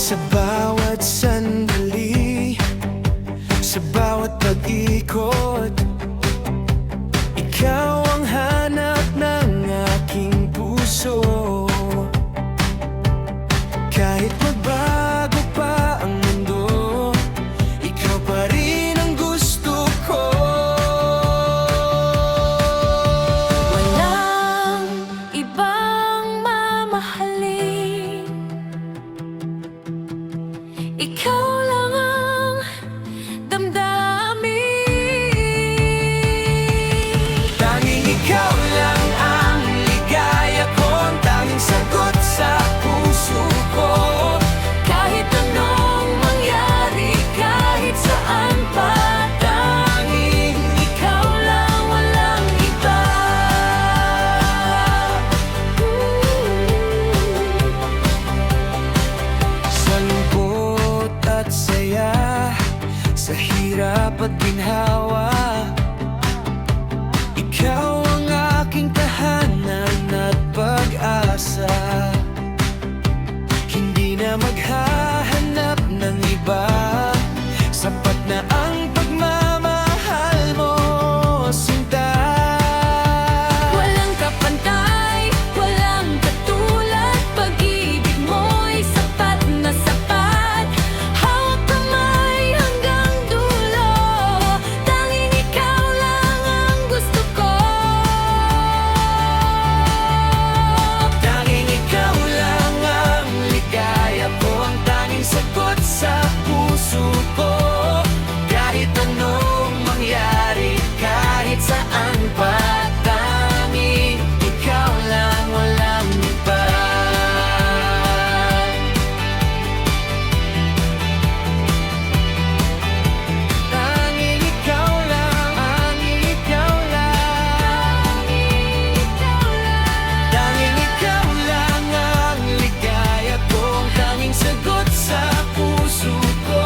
Sa bawat sandali, sa bawat pag-ikot, ikaw ang hanap ng aking puso. Kahit magbago pa ang mundo, ikaw pa rin ang gusto ko. Walang ibang mamahalin, ikaw lang ang damdamin. Tanging ikaw lang ang ligaya ko, ang tanging sagot sa puso ko. Kahit anong mangyari, kahit saan pa, Tanging ikaw lang, walang iba. sa lungkot at saya, sa hirap at ginhawa, ikaw ang aking tahanan at pag-asa. Hindi na maghahanap ng iba, sapat na ang pagmamahal mo, sinta. Walang kapantay, walang katulad, pag-ibig mo'y sapat na sapat. Hawak kamay hanggang dulo, tanging ikaw lang ang gusto ko. Tanging ikaw lang ang ligaya ko, ang tanging sagot sa puso ko. Kahit anong mangyari, kahit saan pa, tanging ikaw lang, walang iba. Tanging ikaw lang, tanging ikaw lang. Tanging ikaw lang ang ligaya ko, ang tanging sagot sa puso ko.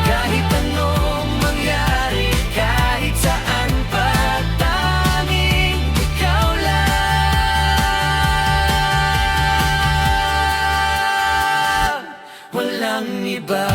Kahit anong mangyari, kahit saan pa, tanging ikaw lang, walang iba.